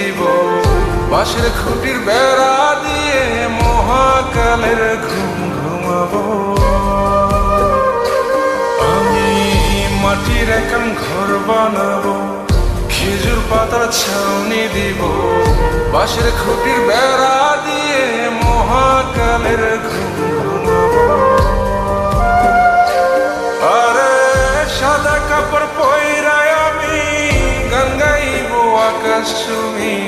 দিব, বাঁশের খুঁটির বেড়া দিয়ে মহাকালের ঘুম ঘুমাবো। আমি মাটির একাম ঘর বানাবো, খেজুর পাতার ছাউনি দিব, বাঁশের খুঁটির বেড়া দিয়ে মহাকালের ঘুম ঘুমাবো। আরে সাদা কাপড় পয়রায় আমি গান গাইবো আকাশ